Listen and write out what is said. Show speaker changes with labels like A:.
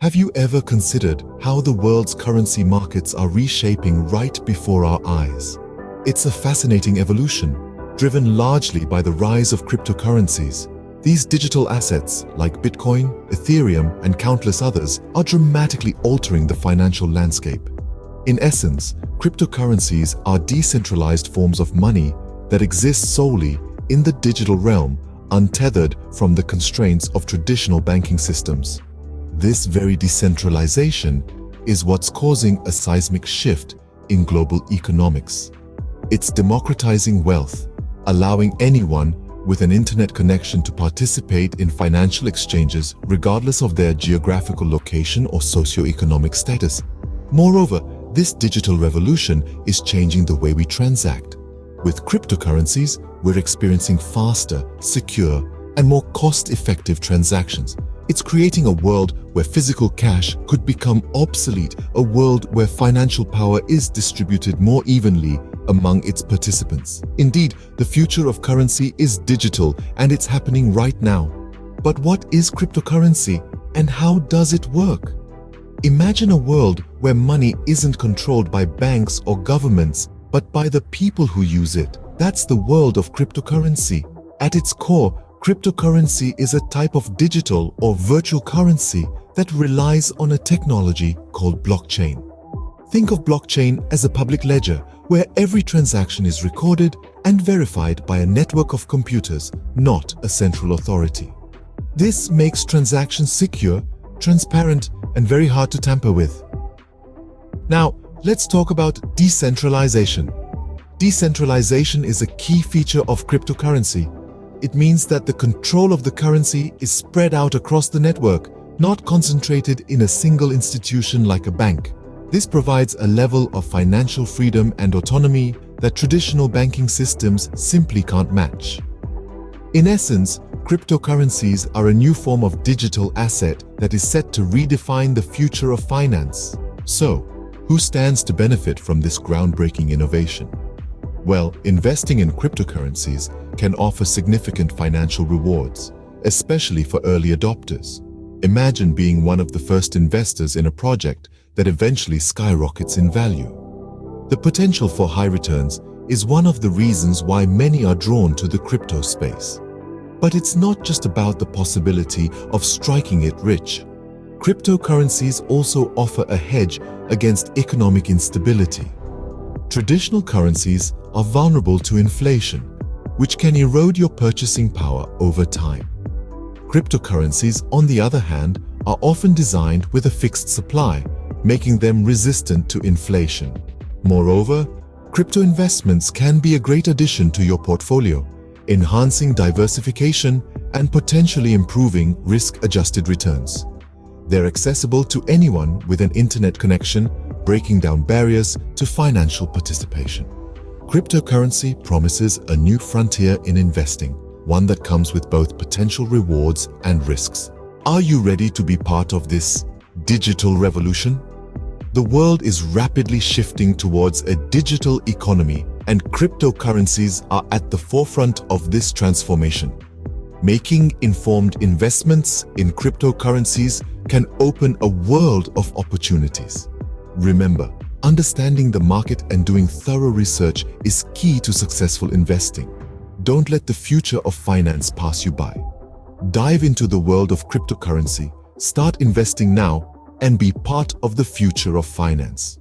A: Have you ever considered how the world's currency markets are reshaping right before our eyes? It's a fascinating evolution, driven largely by the rise of cryptocurrencies. These digital assets, like Bitcoin, Ethereum, and countless others, are dramatically altering the financial landscape. In essence, cryptocurrencies are decentralized forms of money that exist solely in the digital realm, untethered from the constraints of traditional banking systems. This very decentralization is what's causing a seismic shift in global economics. It's democratizing wealth, allowing anyone with an internet connection to participate in financial exchanges regardless of their geographical location or socioeconomic status. Moreover, this digital revolution is changing the way we transact. With cryptocurrencies, we're experiencing faster, secure, and more cost-effective transactions. It's creating a world where physical cash could become obsolete, a world where financial power is distributed more evenly among its participants. Indeed, the future of currency is digital, and it's happening right now. But what is cryptocurrency, and how does it work? Imagine a world where money isn't controlled by banks or governments, but by the people who use it. That's the world of cryptocurrency. At its core, cryptocurrency is a type of digital or virtual currency that relies on a technology called blockchain. Think of blockchain as a public ledger where every transaction is recorded and verified by a network of computers, not a central authority. This makes transactions secure, transparent, and very hard to tamper with. Now, let's talk about decentralization. Decentralization is a key feature of cryptocurrency. It means that the control of the currency is spread out across the network, not concentrated in a single institution like a bank. This provides a level of financial freedom and autonomy that traditional banking systems simply can't match. In essence, cryptocurrencies are a new form of digital asset that is set to redefine the future of finance. So, who stands to benefit from this groundbreaking innovation? Well, investing in cryptocurrencies can offer significant financial rewards, especially for early adopters. Imagine being one of the first investors in a project that eventually skyrockets in value. The potential for high returns is one of the reasons why many are drawn to the crypto space. But it's not just about the possibility of striking it rich. Cryptocurrencies also offer a hedge against economic instability. Traditional currencies are vulnerable to inflation, which can erode your purchasing power over time. Cryptocurrencies, on the other hand, are often designed with a fixed supply, making them resistant to inflation. Moreover, crypto investments can be a great addition to your portfolio, enhancing diversification and potentially improving risk-adjusted returns. They're accessible to anyone with an internet connection, breaking down barriers to financial participation. Cryptocurrency promises a new frontier in investing, one that comes with both potential rewards and risks. Are you ready to be part of this digital revolution? The world is rapidly shifting towards a digital economy, and cryptocurrencies are at the forefront of this transformation. Making informed investments in cryptocurrencies can open a world of opportunities. Remember, understanding the market and doing thorough research is key to successful investing. Don't let the future of finance pass you by. Dive into the world of cryptocurrency, start investing now, and be part of the future of finance.